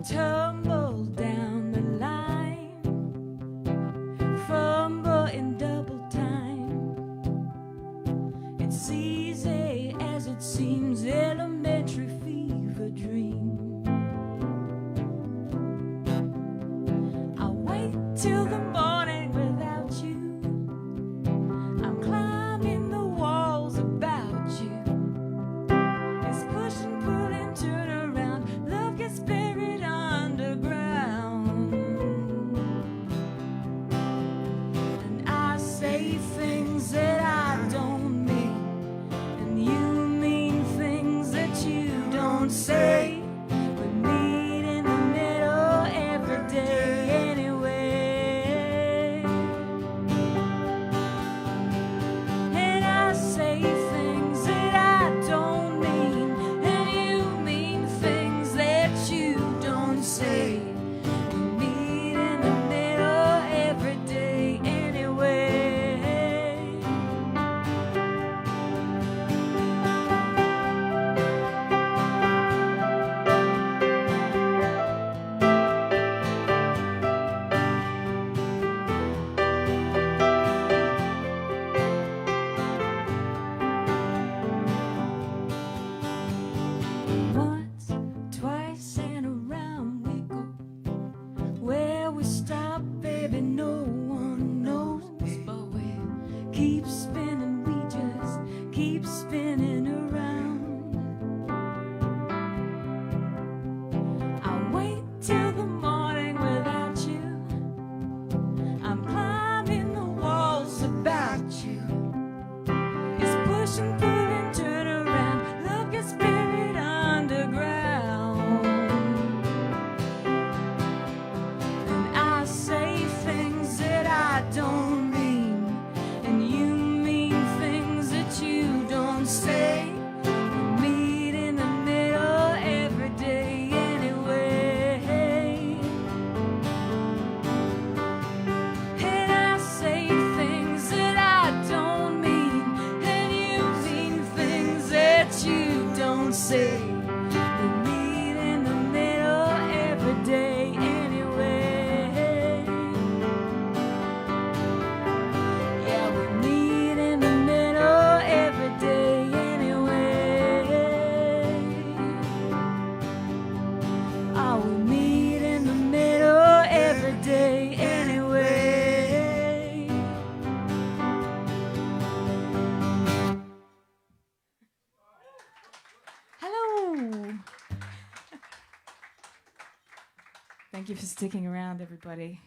tumble down the line, fumble in double time. It's easy as it seems, elementary fever dream. I'll wait till the morning without you. I'm climbing the walls about you. It's push and pull and turn around. Love gets buried underground. And I say things that I don't mean, and you mean things that you don't say. We meet in the middle every day anyway. And I say things that I don't mean, and you mean things that you don't say. We meet in the middle every day anyway. Once, twice, and around we go. Where we stop, baby, no one knows. But we keep spinning, we just keep spinning around. I'll wait till the morning without you. I'm climbing the walls about you. It's push and pull and turn around. Love gets buried underground. And I say things that I don't mean, and you mean things that you don't say. We meet in the middle every day anyway. And I say things that I don't mean, and you mean things that you don't say. We meet in the middle every day anyway. Yeah, we meet in the middle every day anyway. Oh, we meet in the middle every day anyway. Hello. Thank you for sticking around, everybody.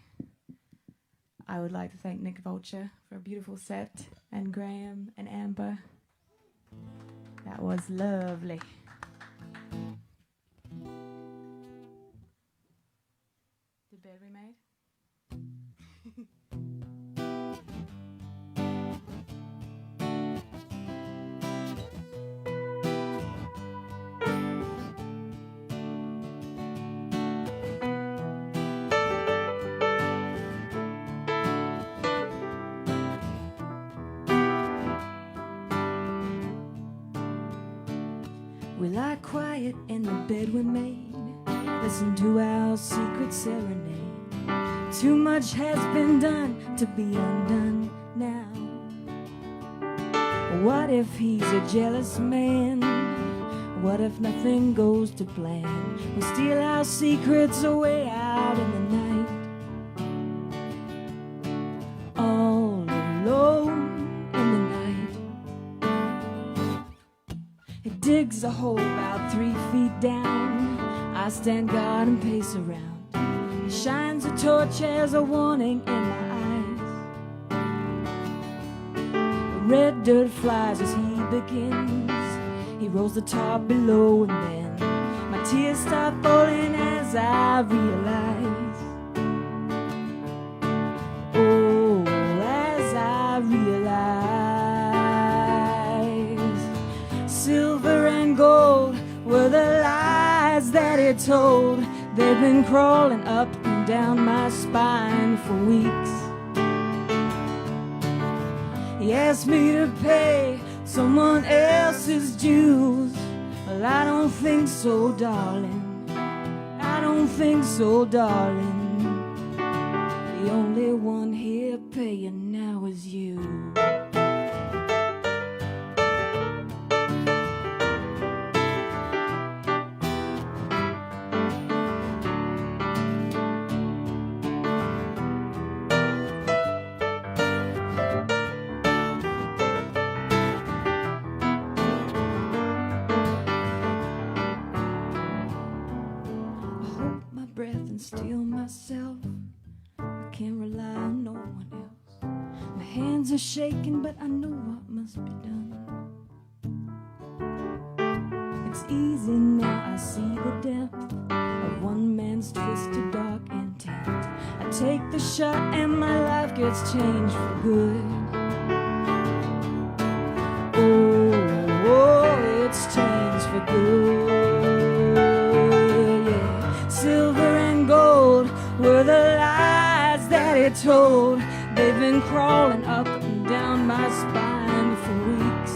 I would like to thank Nick Vulture for a beautiful set, and Graham and Amber. That was lovely. The bed we made? We lie quiet in the bed we made, listen to our secret serenade. Too much has been done to be undone now. What if he's a jealous man? What if nothing goes to plan? We steal our secrets away out in the night, all alone in the night. He digs a hole about 3 feet down. I stand guard and pace around. He shines a torch as a warning in my eyes. Red dirt flies as he begins. He rolls the top below, and then my tears start falling as I realize, oh, as I realize, silver and gold were the lies that he told. They've been crawling up and down my spine for weeks. He asked me to pay someone else's dues. Well, I don't think so, darling. I don't think so, darling. The only one here paying now is you. Steal myself, I can't rely on no one else. My hands are shaking, but I know what must be done. It's easy now, I see the depth of one man's twisted, dark intent. I take the shot and my life gets changed for good. Oh, it's changed for good. Were the lies that it told. They've been crawling up and down my spine for weeks.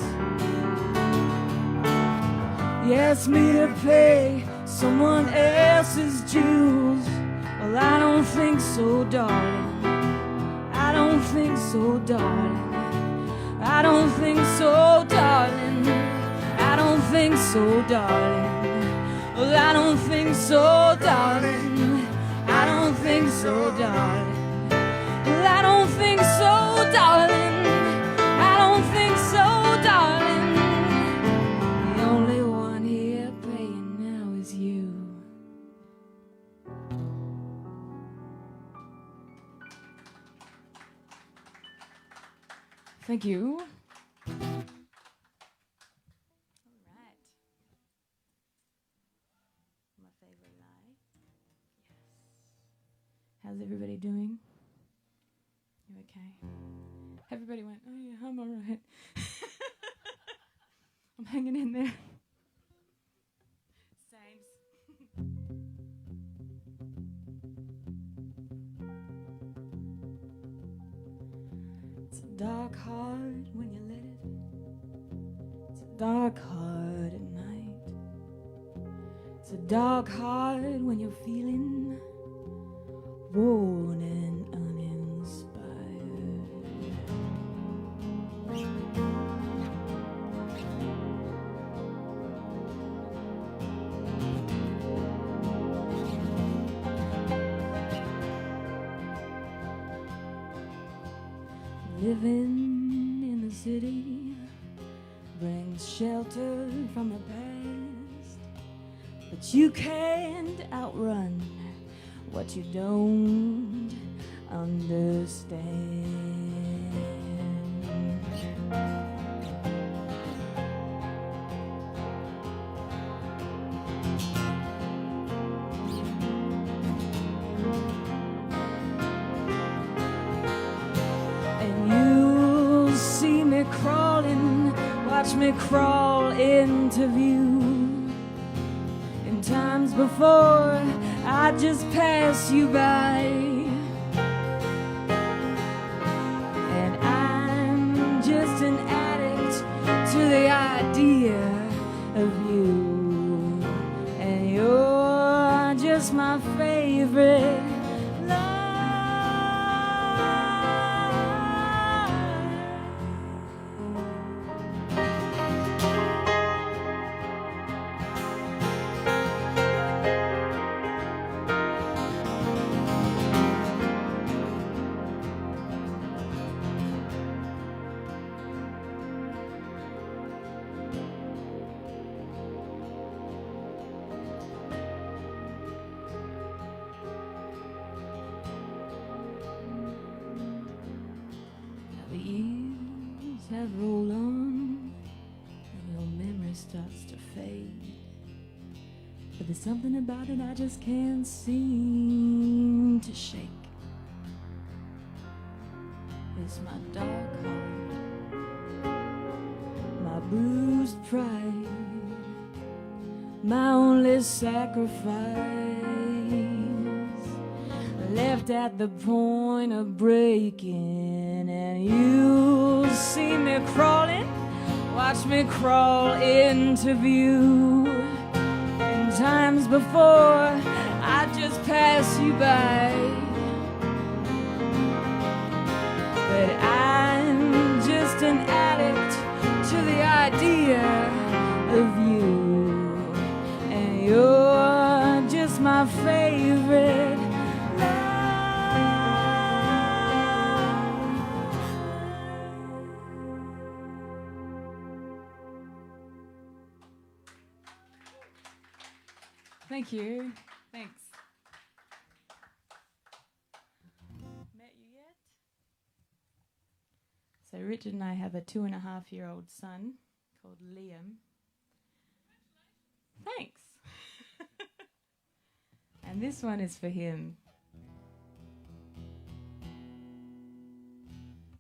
You asked me to pay someone else's dues. Well, I don't think so, darling. I don't think so, darling. I don't think so, darling. I don't think so, darling. Well, I don't think so, darling. I don't think so, darling. I don't think so, darling. I don't think so, darling. The only one here paying now is you. Thank you. All right. My favorite lie. How's everybody doing? You okay? Everybody went, oh yeah, I'm all right. I'm hanging in there. Same. It's a dark heart when you let it. It's a dark heart at night. It's a dark heart when you're feeling worn and uninspired. Living in the city brings shelter from the past, but you can't outrun what you don't understand. And you'll see me crawling, watch me crawl into view. In times before, I just pass you by, and I'm just an addict to the idea of you, and you're just my favorite love. The years have rolled on, and your memory starts to fade. But there's something about it I just can't seem to shake. It's my dark heart, my bruised pride, my only sacrifice, left at the point of breaking. And you'll see me crawling, watch me crawl into view. In times before, I you by. But I'm just an addict to the idea of you, and you're just my favorite lie. Thank you. Thanks. Met you yet? So Richard and I have a 2.5-year-old son called Liam. Thanks. And this one is for him.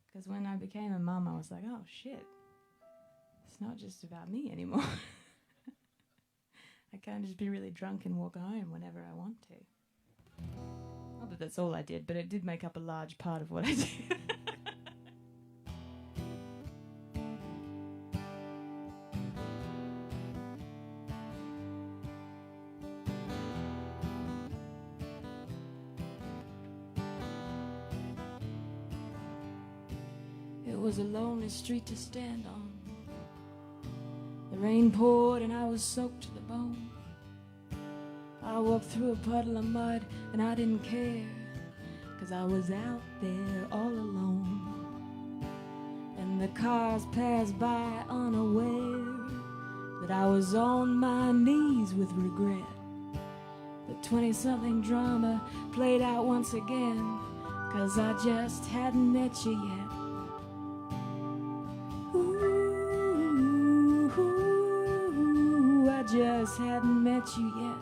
Because when I became a mum, I was like, oh shit, it's not just about me anymore. I can't just be really drunk and walk home whenever I want to. Not that that's all I did, but it did make up a large part of what I did. It was a lonely street to stand on. The rain poured and I was soaked to the bone. I walked through a puddle of mud and I didn't care, 'cause I was out there all alone. And the cars passed by unaware that I was on my knees with regret. The 20-something drama played out once again, 'cause I just hadn't met you yet. I just hadn't met you yet.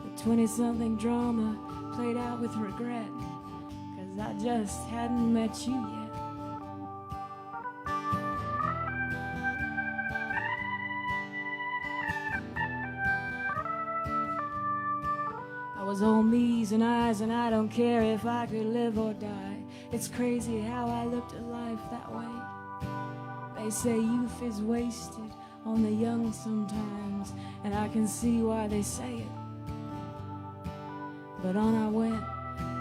The 20-something drama played out with regret, 'cause I just hadn't met you yet. I was on knees and eyes, and I don't care if I could live or die. It's crazy how I looked at life that way. They say youth is wasted on the young sometimes, and I can see why they say it. But on I went,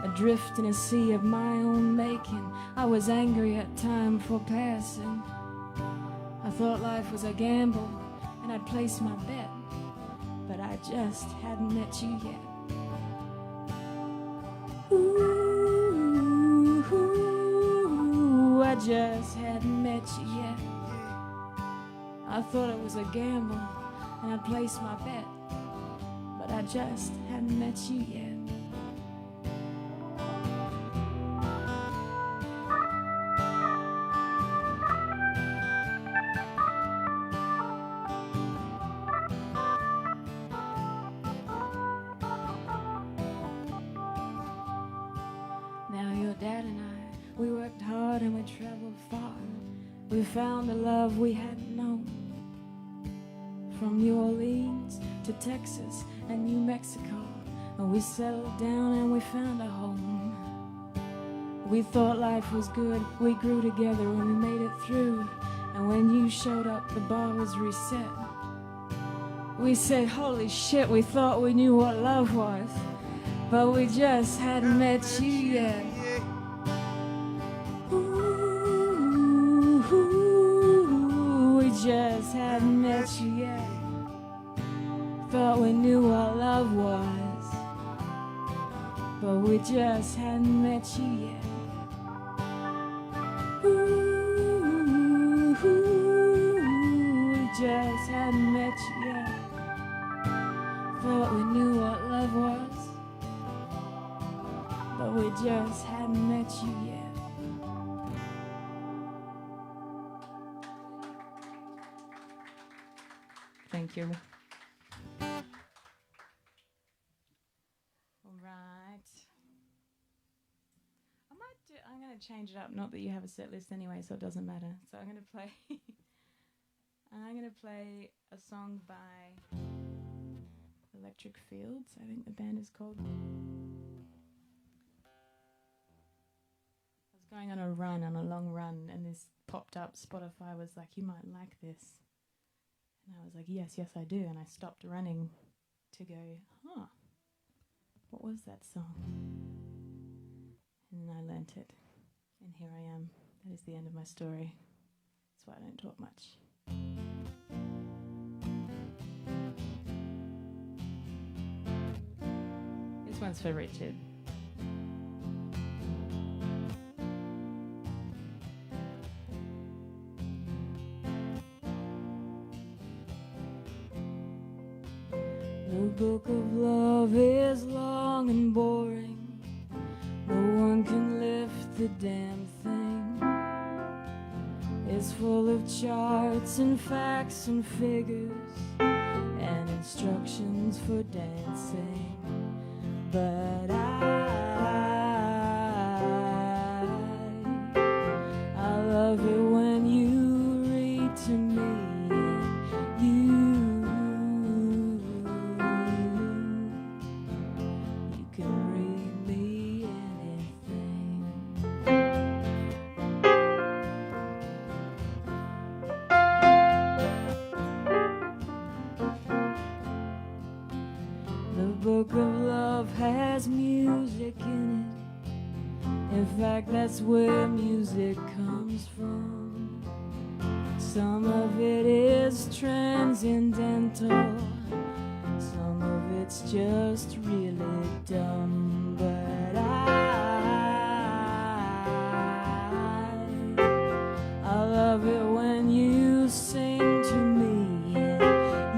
adrift in a sea of my own making. I was angry at time for passing. I thought life was a gamble, and I'd place my bet, but I just hadn't met you yet. Ooh, I just hadn't met you yet. I thought it was a gamble, and I'd place my bet, but I just hadn't met you yet. Now your dad and I, we worked hard and we traveled far. We found a love we hadn't known. From New Orleans to Texas and New Mexico, and we settled down and we found a home. We thought life was good, we grew together and we made it through. And when you showed up, the bar was reset. We said, holy shit, we thought we knew what love was, but we just hadn't met you yet. Ooh, we just hadn't met you yet. Thought we knew what love was, but we just hadn't met you yet. Ooh, we just hadn't met you yet. Thought we knew what love was, but we just hadn't met you yet. Thank you. All right. I'm going to change it up. Not that you have a set list anyway, so it doesn't matter. So I'm going to play. I'm going to play a song by Electric Fields. I think the band is called. I was going on a long run, and this popped up. Spotify was like, you might like this. And I was like, yes, I do. And I stopped running to go, huh, what was that song? And I learnt it. And here I am. That is the end of my story. That's why I don't talk much. This one's for Richard. The book of love is long and boring. No one can lift the damn thing. It's full of charts and facts and figures and instructions for dancing. But I love it when you read to me. You can read me anything. The book of love has music in it. In fact, that's where music comes from. Some of it is transcendental. Some of it's just really dumb. But I love it when you sing to me.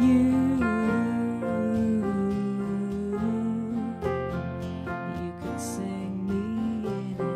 You can sing me anything.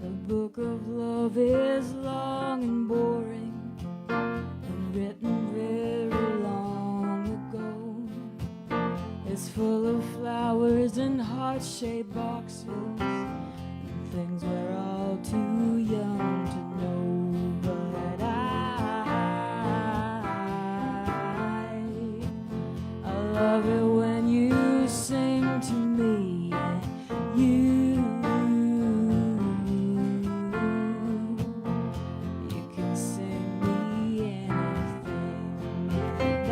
The book of love is long and boring and written very long ago. It's full of flowers and heart-shaped boxes and things we're all too young to know. But I love it when you sing to me. You can sing me anything. And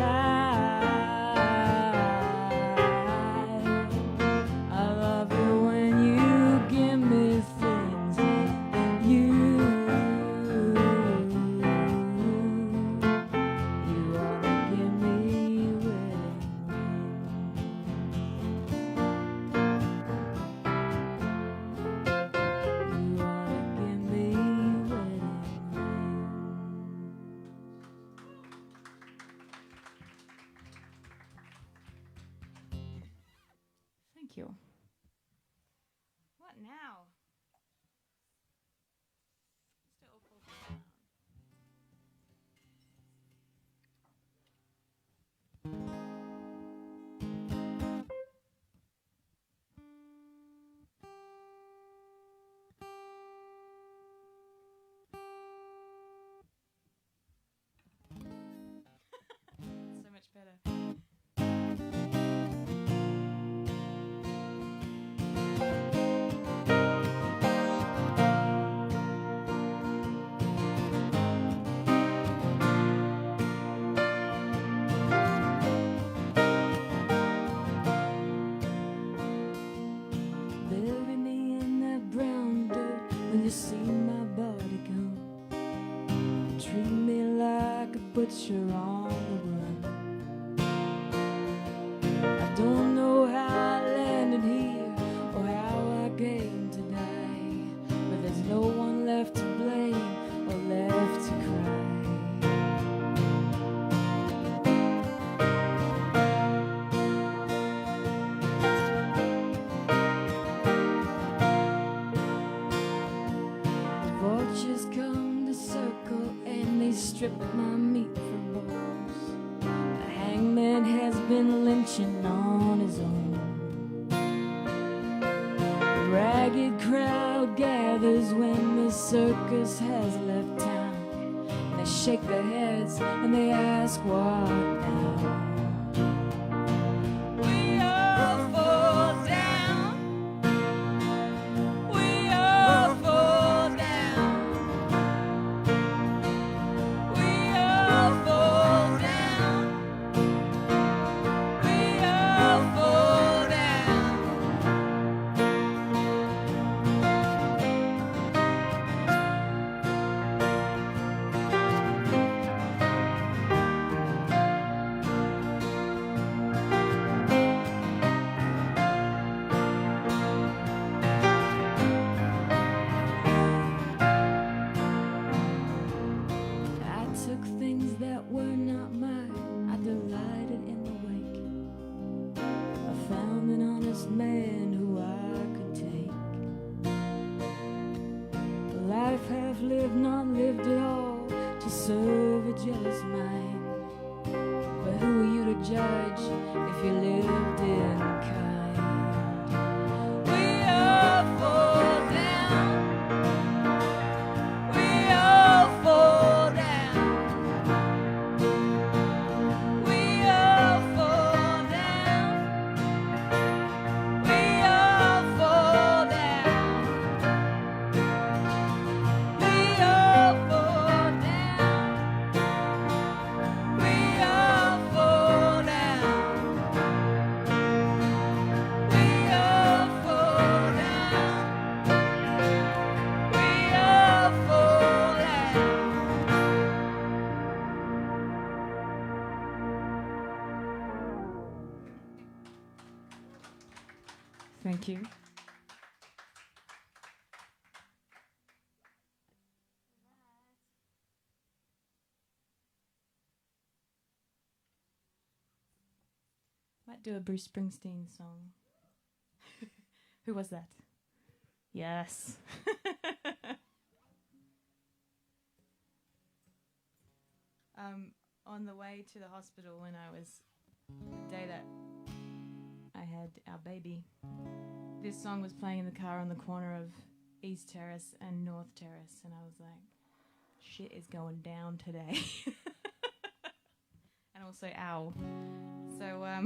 I love it when you give me things. You ought to give me wedding ring. You ought to give me wedding ring. Thank you. What now? Still pull it down. So much better. Bury me in that brown dirt when you see my body come. Treat me like a butcher on the run. I don't know how I landed here or how I came to die, but there's no one left to blame or left to cry. The vultures come to circle and they strip my meat from bones. The hangman has been lynching on his own. excited crowd gathers when the circus has left town. They shake their heads and they ask what now. We all fall down. We all fall down. We all fall down. We all fall down. I took things that were not mine. I delighted in the wake. I found an honest man who I could take. A life half lived, not lived at all, to serve a jealous mind. But who are you to judge if you lived in kind? We all fall down. We all fall down. We all fall down. We all fall down. We all fall down. We all fall down. We all fall down. We all fall down. Thank you. Might do a Bruce Springsteen song. Who was that? Yes. On the way to the hospital when I was, the day that I had our baby, this song was playing in the car on the corner of East Terrace and North Terrace, and I was like, shit is going down today. And also ow. So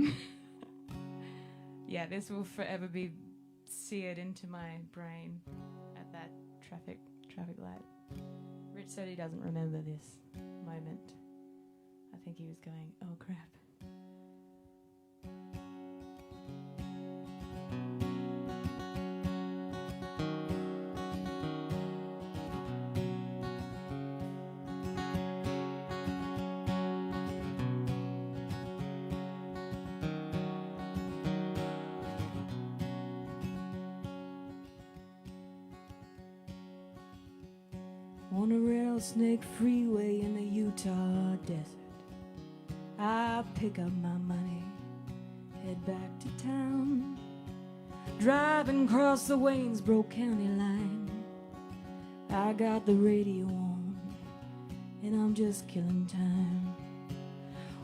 yeah, this will forever be seared into my brain at that traffic light. Rich said he doesn't remember this moment. I think he was going, oh crap. On a rattlesnake freeway in the Utah desert, I pick up my money, head back to town, driving across the Waynesboro County line. I got the radio on, and I'm just killing time,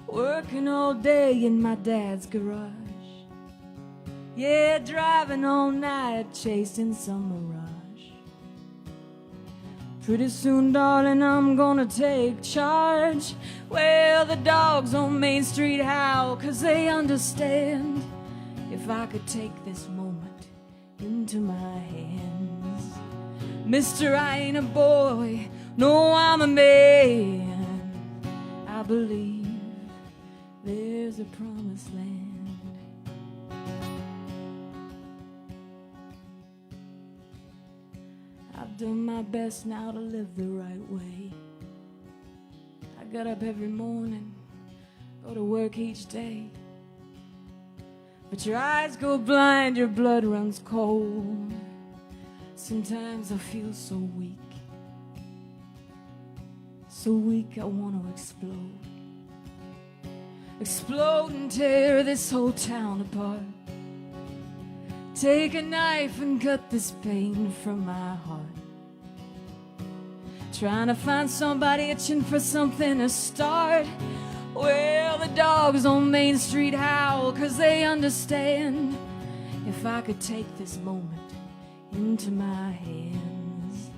working all day in my dad's garage. Yeah, driving all night, chasing some mirage. Pretty soon, darling, I'm gonna take charge. Well, the dogs on Main Street howl, 'cause they understand. If I could take this moment into my hands. Mister, I ain't a boy, no, I'm a man. I believe there's a promised land. I've done my best now to live the right way. I get up every morning, go to work each day. But your eyes go blind, your blood runs cold. Sometimes I feel so weak I want to explode. Explode and tear this whole town apart. Take a knife and cut this pain from my heart. Trying to find somebody itching for something to start. Well, the dogs on Main Street howl, 'cause they understand. If I could take this moment into my hands.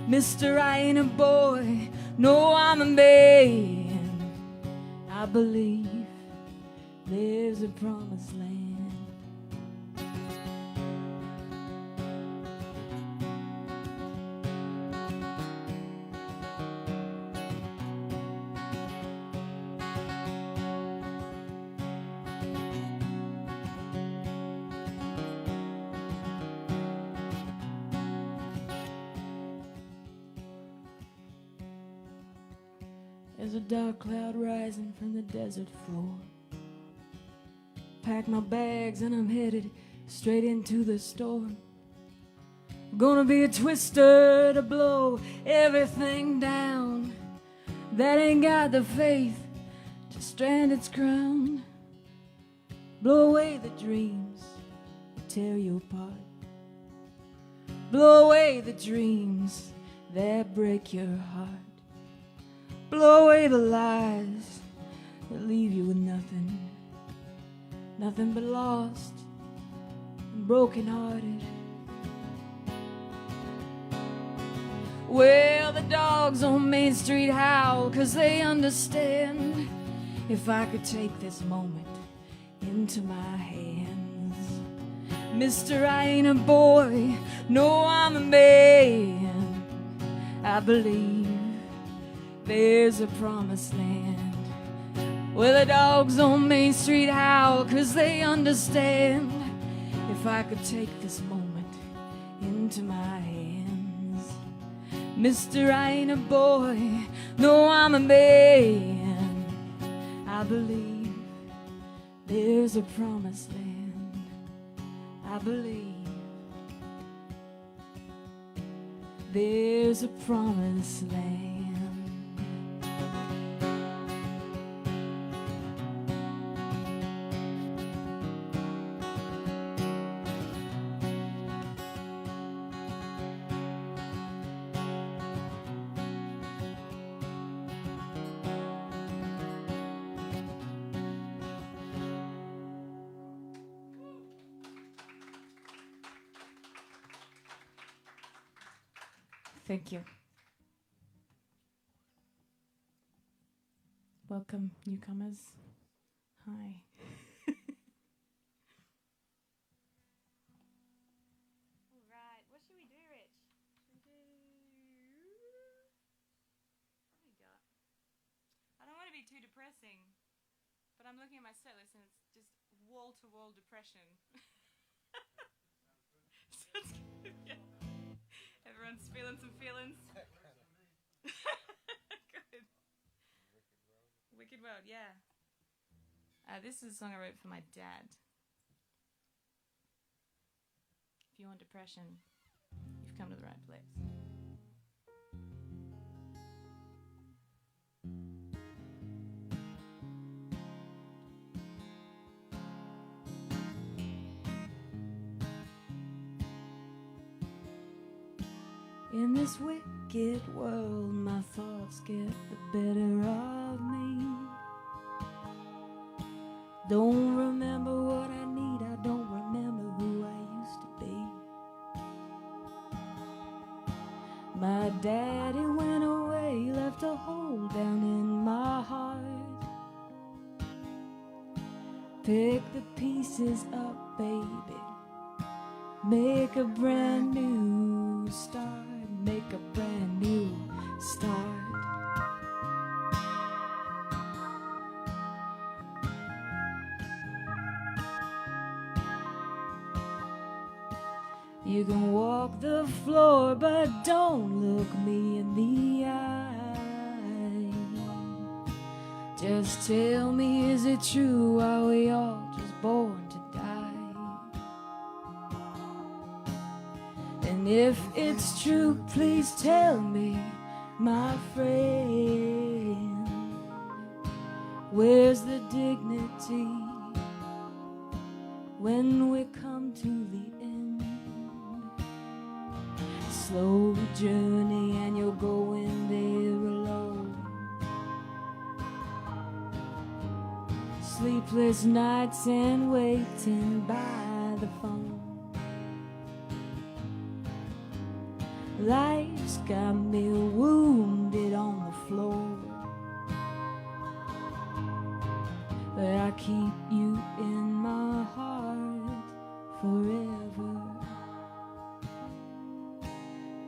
Mister, I ain't a boy, no, I'm a man. I believe there's a promised land. There's a dark cloud rising from the desert floor. Pack my bags and I'm headed straight into the storm. Gonna be a twister to blow everything down that ain't got the faith to stand its ground. Blow away the dreams that tear you apart. Blow away the dreams that break your heart. Blow away the lies that leave you with nothing, nothing but lost and broken-hearted. Well, the dogs on Main Street howl 'cause they understand. If I could take this moment into my hands. Mister, I ain't a boy, no, I'm a man. I believe there's a promised land. Well, the dogs on Main Street howl 'cause they understand. If I could take this moment into my hands. Mister, I ain't a boy, no, I'm a man. I believe there's a promised land. I believe there's a promised land. Thank you. Welcome, newcomers. Hi. All right, what should we do, Rich? Should we do... What do we got? I don't want to be too depressing, but I'm looking at my set list and it's just wall-to-wall depression. Sounds good, yeah. Everyone's feeling some feelings. Good. Wicked World, yeah. This is a song I wrote for my dad. If you want depression, you've come to the right place. In this wicked world, my thoughts get the better of me. Don't remember what I need, I don't remember who I used to be. My daddy went away, left a hole down in my heart. Pick the pieces up, baby, make a brand new start. Make a brand new start. You can walk the floor, but don't look me in the eye. Just tell me, is it true? Are we all just born to die? And if it's true, please tell me, my friend, where's the dignity when we come to the end? Slow journey and you're going there alone. Sleepless nights and waiting by the phone. Life's got me wounded on the floor, but I keep you in my heart forever.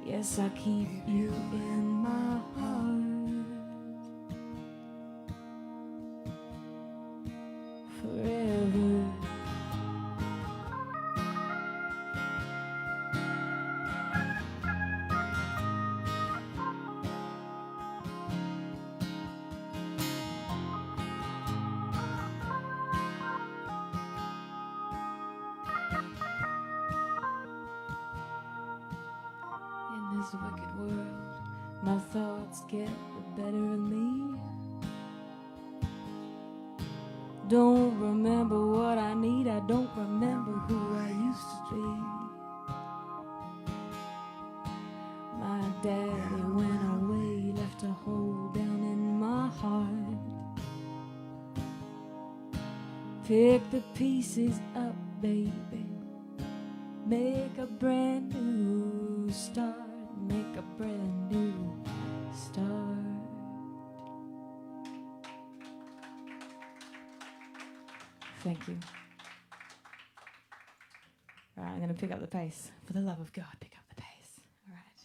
Yes, I keep you in my heart forever. In this wicked world, my thoughts get the better of me. Don't remember what I need, I don't remember who I used to be. My daddy went away, left a hole down in my heart. Pick the pieces up, baby, make a brand new start. Make a brand new start. Thank you. All right, I'm going to pick up the pace. For the love of God, pick up the pace. All right.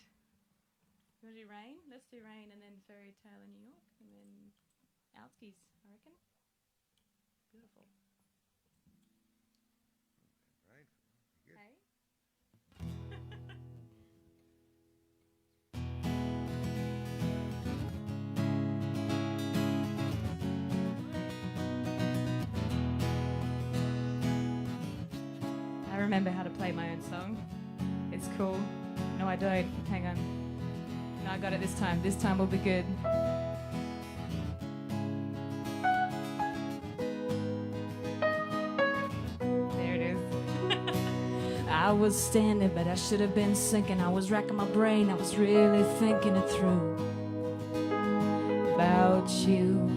You want to do Rain? Let's do Rain and then Fairy Tale in New York and then Outskis, I reckon. Beautiful. Right. Good. Hey? I remember how to play my own song. It's cool. No, I don't. Hang on. No, I got it this time. This time will be good. There it is. I was standing, but I should have been sinking. I was racking my brain. I was really thinking it through. About you.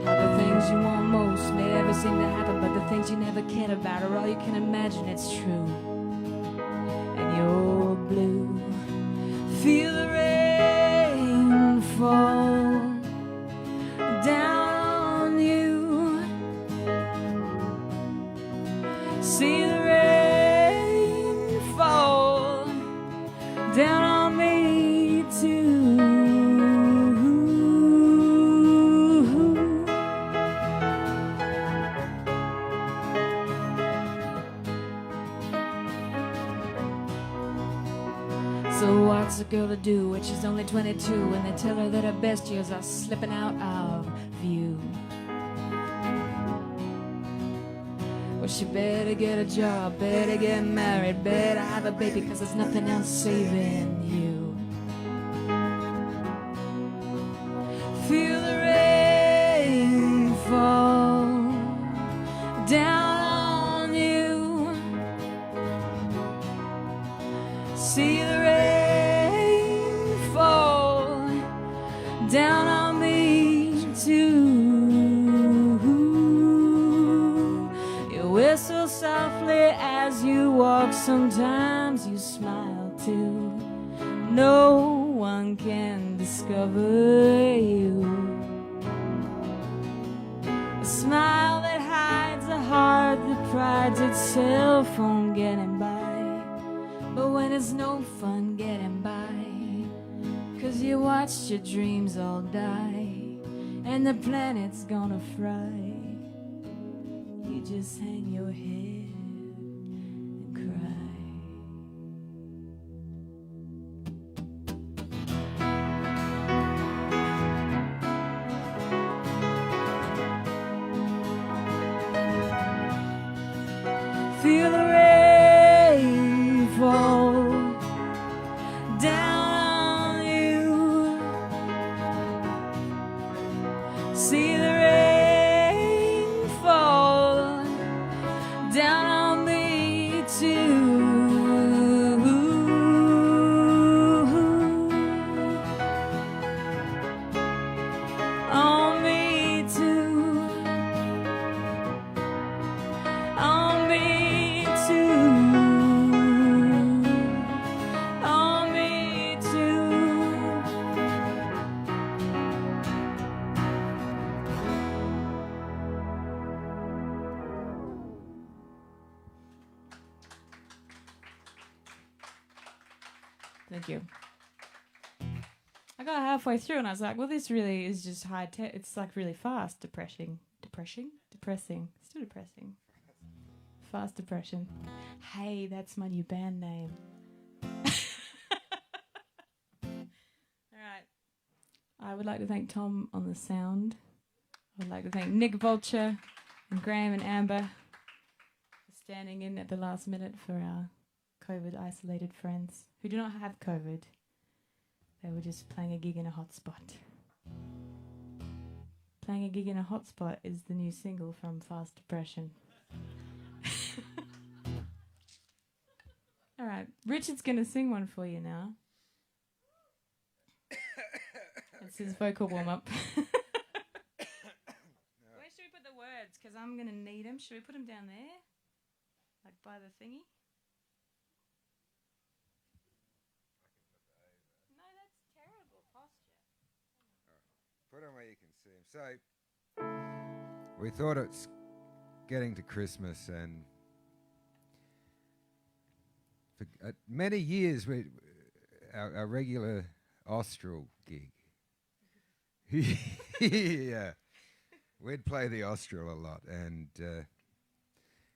How the things you want most never seem to happen, but the things you never cared about are all you can imagine. It's true. And you're blue. Feel the rain fall down on you. See the rain fall down on me too. So what's a girl to do when she's only 22 and they tell her that her best years are slipping out of view? Well, she better get a job, better get married, better have a baby, 'cause there's nothing else saving you. Feel the rain fall down on you. See the rain fall down on me too. You whistle softly as you walk. Sometimes you smile too. No one can discover you. A smile that hides a heart that prides itself on getting by. But when it's no fun getting by, 'cause you watched your dreams all die, and the planet's gonna fry, you just hang your head and cry. Feel the rain fall down on you. See the rain fall down on me too. On me too. On me too. On me Thank you. I got halfway through and I was like, well, this really is just high tech. It's like really fast, depressing. Still depressing. Fast depression. Hey, that's my new band name. All right. I would like to thank Tom on the sound. I would like to thank Nick Vulture and Graham and Amber for standing in at the last minute for our COVID isolated friends who do not have COVID. They were just playing a gig in a hotspot. Playing a gig in a hotspot is the new single from Fast Depression. All right, Richard's going to sing one for you now. It's his vocal warm-up. Where should we put the words? Because I'm going to need them. Should we put them down there? Like by the thingy? No, that's terrible posture. Put them where you can see them. So, we thought it's getting to Christmas, and for many years, our regular Austral gig. Yeah, we'd play the Austral a lot, and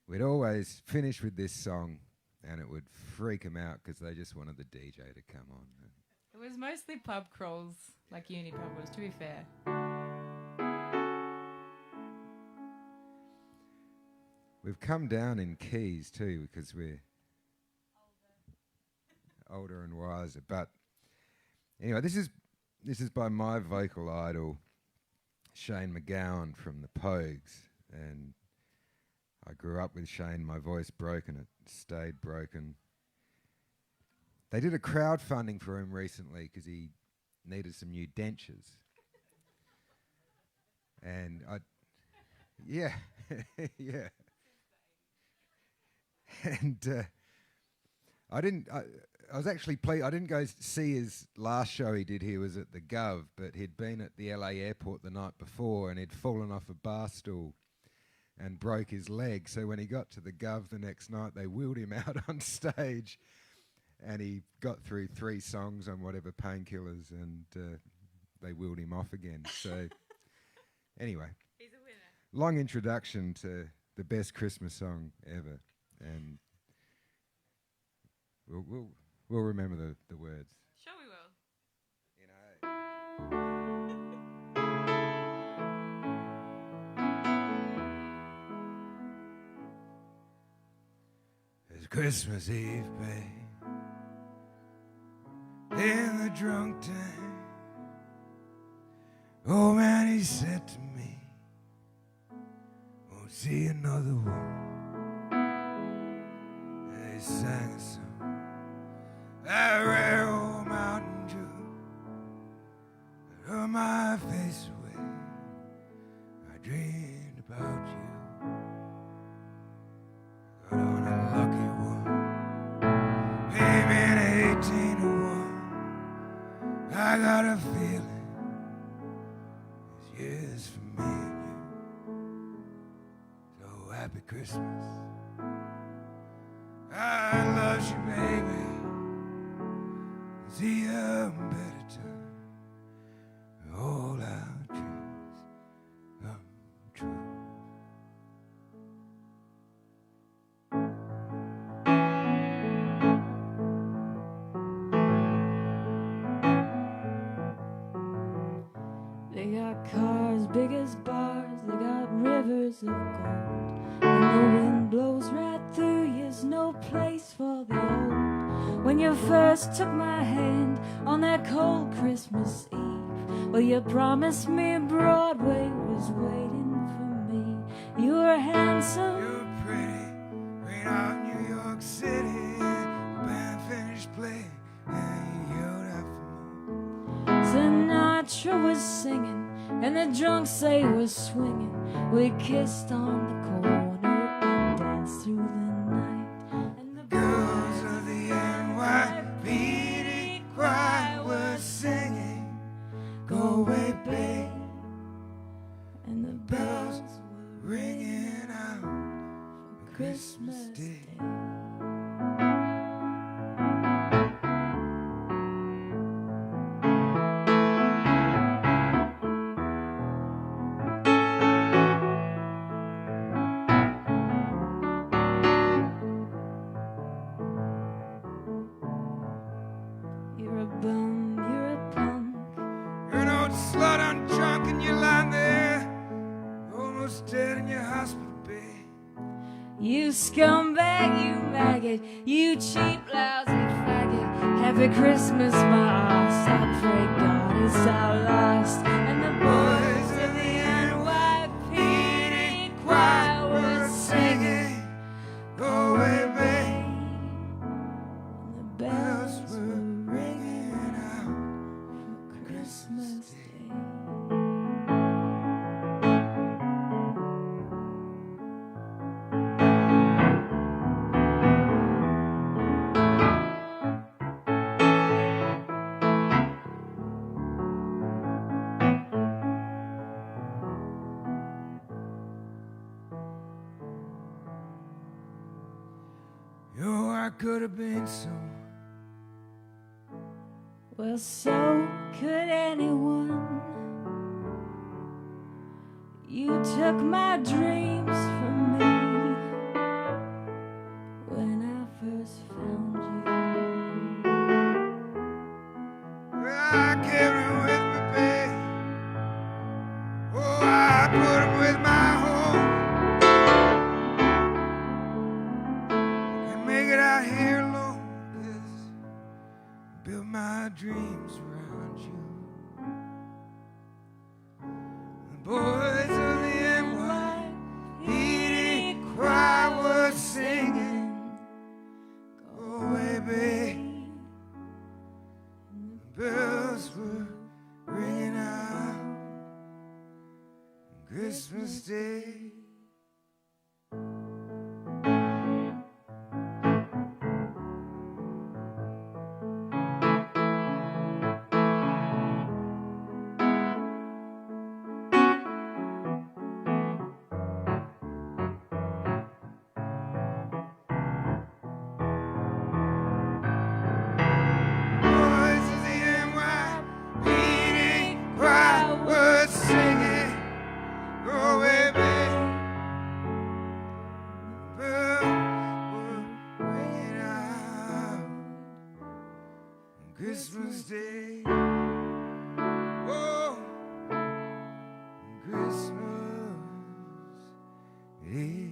we'd always finish with this song, and it would freak them out because they just wanted the DJ to come on. It was mostly pub crawls, like uni pub was, to be fair. We've come down in keys too because we're older and wiser. But anyway, this is by my vocal idol, Shane McGowan from the Pogues, and I grew up with Shane. My voice broke and it stayed broken. They did a crowdfunding for him recently because he needed some new dentures. And yeah. And I was actually I didn't go see his last show he did here was at the Gov, but he'd been at the LA airport the night before and he'd fallen off a bar stool and broke his leg. So when he got to the Gov the next night, they wheeled him out on stage and he got through 3 songs on whatever painkillers and they wheeled him off again. So anyway, He's a winner. Long introduction to the best Christmas song ever. And we'll remember the words. Sure we will. You know. It's Christmas Eve, babe, in the drunk tank. Oh man, he said to me, won't see another one. They sang a song, that rare old Mountain Dew that hurt my face away. I dreamed about you. Got on a lucky one, baby, in 18 to 1. I got a feeling this year's for me and you. So happy Christmas. I love you, baby. See a better time. All our dreams come true. They got cars big as bars, they got rivers of gold. And the wind blows right through you, there's no place for the old. When you first took my hand on that cold Christmas Eve, well, you promised me Broadway was waiting for me. You were handsome, You were pretty, right out New York City. The band finished playing and you yelled out for more. Sinatra was singing, and the drunks they were swinging. We kissed on the corner and danced through the night. And the Girls of the NYPD choir were singing, go away, babe. and the bells were Ringing out for Christmas Day. You scumbag, you maggot, you cheap, lousy faggot. Happy Christmas, my ass. I pray God is our last. And the boys of the NYPD choir were singing, go away, babe. And the bells were ringing out for Christmas Day. Oh, I could have been so. Well, so could anyone. You took my dreams from me when I first found you. Well, I carried him with me, babe. Oh, I put him with my home. Can't make it out here alone, 'cause I built my dreams around you. The boys of the NYPD choir was singing, go away, babe. The bells were ringing out on Christmas Day. Boys of the NYPD choir was singing, go away, babe. The bells were ringing out on Christmas Day. Oh, on Christmas Day.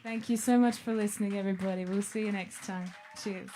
Thank you so much for listening, everybody. We'll see you next time. Cheers.